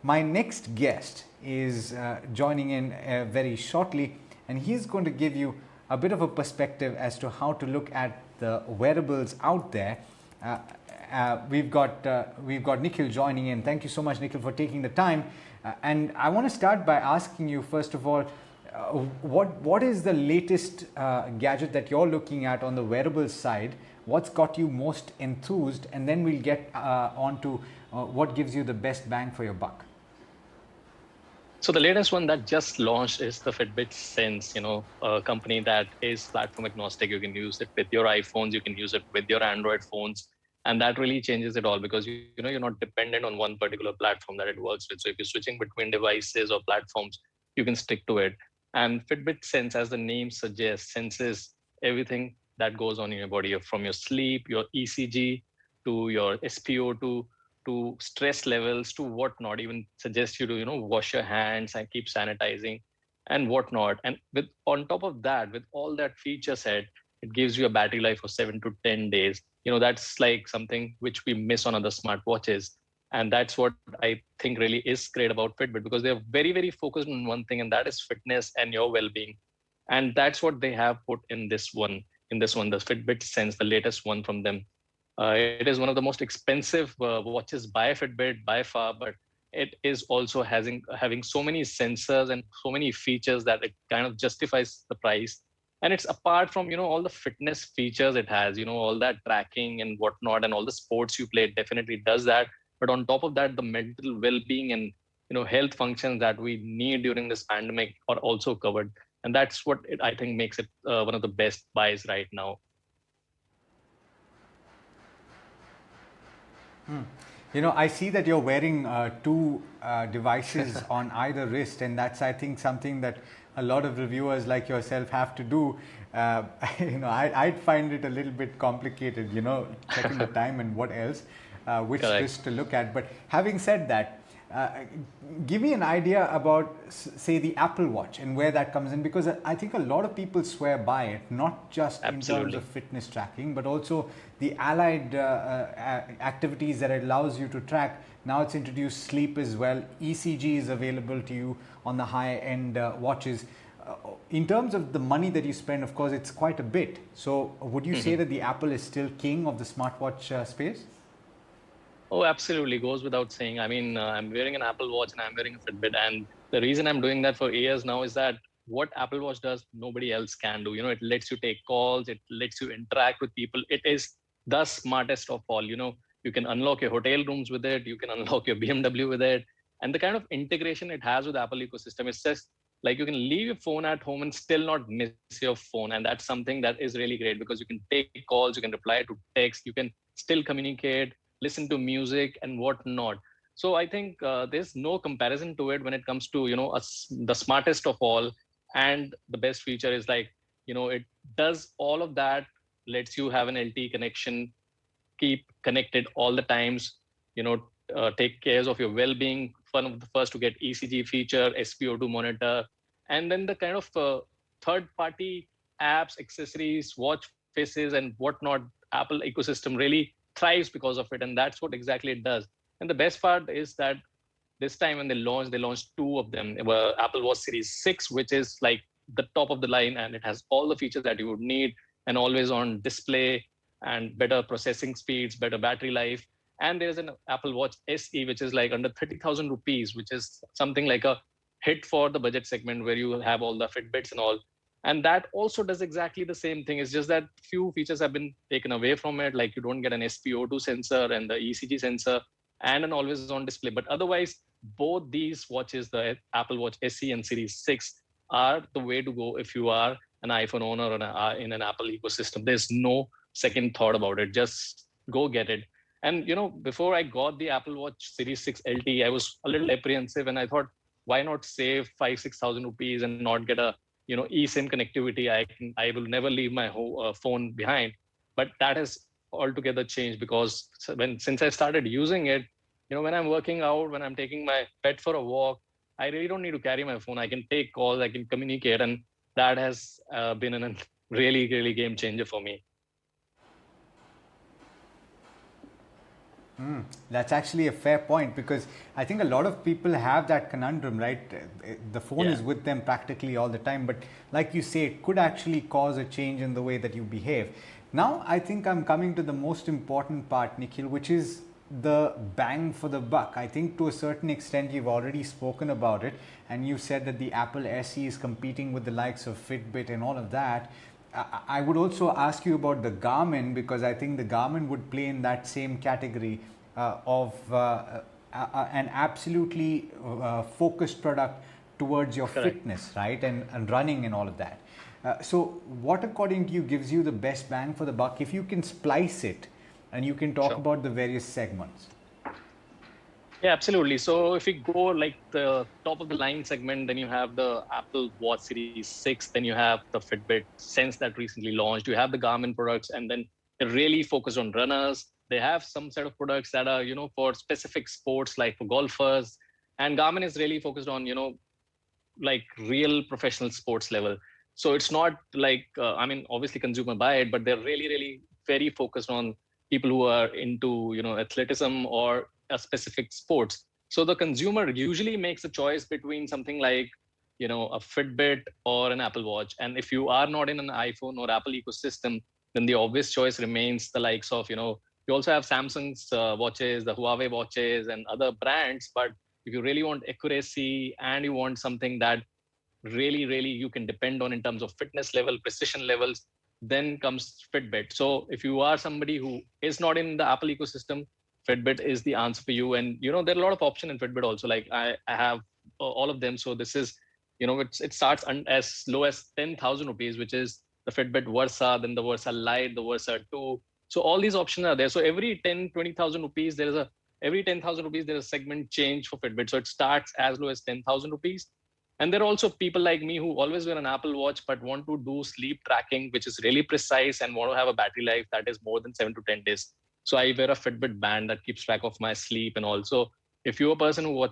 My next guest is joining in very shortly, and he's going to give you a bit of a perspective as to how to look at the wearables out there. We've got Nikhil joining in. Thank you so much, Nikhil, for taking the time. And I want to start by asking you, first of all, what is the latest gadget that you're looking at on the wearables side? What's got you most enthused? And then we'll get on to what gives you the best bang for your buck. So the latest one that just launched is the Fitbit Sense, a company that is platform agnostic. You can use it with your iPhones, you can use it with your Android phones. And that really changes it all because you're not dependent on one particular platform that it works with. So if you're switching between devices or platforms, you can stick to it. And Fitbit Sense, as the name suggests, senses everything that goes on in your body, from your sleep, your ECG, to your SpO2, to stress levels, to whatnot. Even suggest you to wash your hands and keep sanitizing and whatnot. And with on top of that, with all that feature set, it gives you a battery life of 7 to 10 days. That's like something which we miss on other smartwatches. And that's what I think really is great about Fitbit, because they're very, very focused on one thing, and that is fitness and your well-being. And that's what they have put in this one, the Fitbit Sense, the latest one from them. It is one of the most expensive watches by Fitbit by far, but it is also having so many sensors and so many features that it kind of justifies the price. And it's apart from all the fitness features it has, all that tracking and whatnot, and all the sports you play, it definitely does that. But on top of that, the mental well-being and health functions that we need during this pandemic are also covered. And that's what I think makes it one of the best buys right now. I see that you're wearing two devices on either wrist, and that's, I think, something that a lot of reviewers like yourself have to do. I'd find it a little bit complicated, checking the time and what else, which Correct. wrist to look at. But having said that, uh, give me an idea about, say, the Apple Watch and where that comes in, because I think a lot of people swear by it, not just in terms of Absolutely. fitness tracking, but also the allied activities that it allows you to track. Now it's introduced sleep as well. ECG is available to you on the high end watches. In terms of the money that you spend, of course, it's quite a bit. So, would you say Mhm. that the Apple is still king of the smartwatch space? Oh, absolutely. Goes without saying. I mean, I'm wearing an Apple Watch and I'm wearing a Fitbit. And the reason I'm doing that for years now is that what Apple Watch does, nobody else can do. It lets you take calls, it lets you interact with people. It is the smartest of all. You can unlock your hotel rooms with it, you can unlock your BMW with it. And the kind of integration it has with Apple ecosystem, it's just like you can leave your phone at home and still not miss your phone. And that's something that is really great because you can take calls, you can reply to text, you can still communicate, listen to music and whatnot. So I think there's no comparison to it when it comes to the smartest of all. And the best feature is like it does all of that, lets you have an LTE connection, keep connected all the times, you know take cares of your well-being. One of the first to get ECG feature, SpO2 monitor, and then the kind of third party apps, accessories, watch faces and whatnot. Apple ecosystem really thrives because of it, and that's what exactly it does. And the best part is that this time when they launched two of them. They were Apple Watch Series 6, which is like the top of the line, and it has all the features that you would need: an always on display and better processing speeds, better battery life. And there's an Apple Watch SE, which is like under 30,000 rupees, which is something like a hit for the budget segment where you have all the Fitbits and all. And that also does exactly the same thing. It's just that few features have been taken away from it, like you don't get an SpO2 sensor and the ECG sensor and an always on display. But otherwise, both these watches, the Apple Watch SE and Series 6, are the way to go if you are an iPhone owner or in an Apple ecosystem. There's no second thought about it. Just go get it. And before I got the Apple Watch Series 6 LTE, I was a little apprehensive, and I thought, why not save 5,000-6,000 rupees and not get a eSIM connectivity? I will never leave my phone behind. But that has altogether changed because since I started using it, when I'm working out, when I'm taking my pet for a walk, I really don't need to carry my phone. I can take calls, I can communicate, and that has been a really, really game changer for me. That's actually a fair point, because I think a lot of people have that conundrum, right? The phone is with them practically all the time, but like you say, it could actually cause a change in the way that you behave. Now, I think I'm coming to the most important part, Nikhil, which is the bang for the buck. I think to a certain extent you've already spoken about it, and you said that the Apple SE is competing with the likes of Fitbit and all of that. I would also ask you about the Garmin, because I think the Garmin would play in that same category of an absolutely focused product towards your fitness, right? And running and all of that. So what, according to you, gives you the best bang for the buck, if you can splice it and you can talk about the various segments? Yeah, absolutely. So if we go like the top of the line segment, then you have the Apple Watch Series 6, then you have the Fitbit Sense that recently launched, you have the Garmin products, and then they're really focused on runners. They have some set of products that are, for specific sports, like for golfers. And Garmin is really focused on, like real professional sports level. So it's not like, obviously consumer buy it, but they're really, really very focused on people who are into, athleticism or a specific sports. So the consumer usually makes a choice between something like, a Fitbit or an Apple Watch. And if you are not in an iPhone or Apple ecosystem, then the obvious choice remains the likes of, you also have Samsung's watches, the Huawei watches, and other brands. But if you really want accuracy and you want something that really, really you can depend on in terms of fitness level, precision levels, then comes Fitbit. So if you are somebody who is not in the Apple ecosystem, Fitbit is the answer for you. And, there are a lot of options in Fitbit also. Like I have all of them. So this is, it starts as low as 10,000 rupees, which is the Fitbit Versa, then the Versa Lite, the Versa 2. So all these options are there. So every 20,000 rupees, every 10,000 rupees, there is a segment change for Fitbit. So it starts as low as 10,000 rupees. And there are also people like me who always wear an Apple Watch, but want to do sleep tracking, which is really precise, and want to have a battery life that is more than 7 to 10 days. So I wear a Fitbit band that keeps track of my sleep. And also, if you're a person who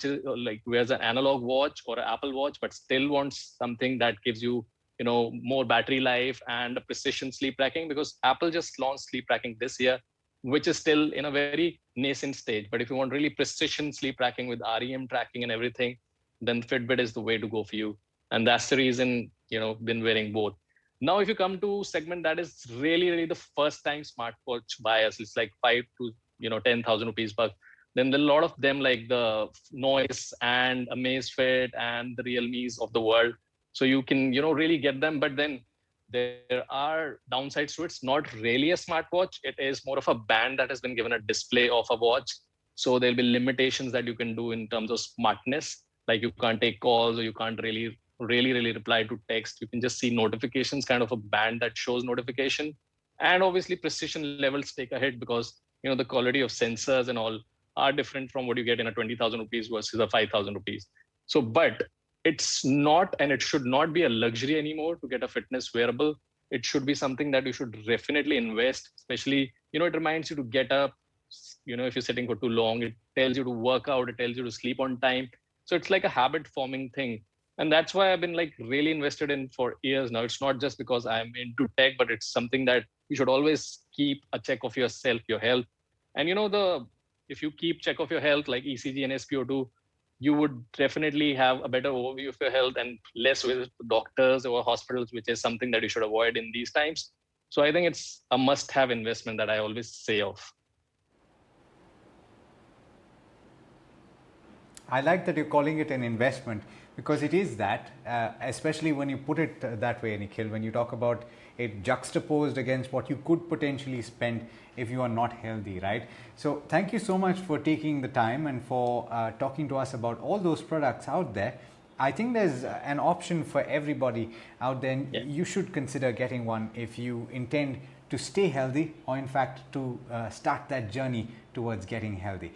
wears an analog watch or an Apple Watch, but still wants something that gives you, more battery life and a precision sleep tracking, because Apple just launched sleep tracking this year, which is still in a very nascent stage. But if you want really precision sleep tracking with REM tracking and everything, then Fitbit is the way to go for you. And that's the reason, been wearing both. Now, if you come to segment that is really, really the first time smartwatch buyers, it's like 5 to 10,000 rupees buck. Then there are a lot of them like the Noise and Amazfit and the Realmes of the world. So you can really get them, but then there are downsides to it. It's not really a smartwatch. It is more of a band that has been given a display of a watch. So there'll be limitations that you can do in terms of smartness, like you can't take calls or you can't really reply to text. You can just see notifications, kind of a band that shows notification. And obviously precision levels take a hit because the quality of sensors and all are different from what you get in a 20,000 rupees versus a 5,000 rupees. So, but it's not, and it should not be a luxury anymore to get a fitness wearable. It should be something that you should definitely invest, especially, it reminds you to get up, if you're sitting for too long, it tells you to work out, it tells you to sleep on time. So it's like a habit forming thing. And that's why I've been like really invested in for years now. It's not just because I'm into tech, but it's something that you should always keep a check of yourself, your health. And if you keep check of your health, like ECG and SpO2, you would definitely have a better overview of your health and less with doctors or hospitals, which is something that you should avoid in these times. So I think it's a must-have investment that I always say of. I like that you're calling it an investment, because it is that, especially when you put it that way, Nikhil, when you talk about it juxtaposed against what you could potentially spend if you are not healthy, right? So thank you so much for taking the time and for talking to us about all those products out there. I think there's an option for everybody out there. Yeah. You should consider getting one if you intend to stay healthy, or in fact to start that journey towards getting healthy.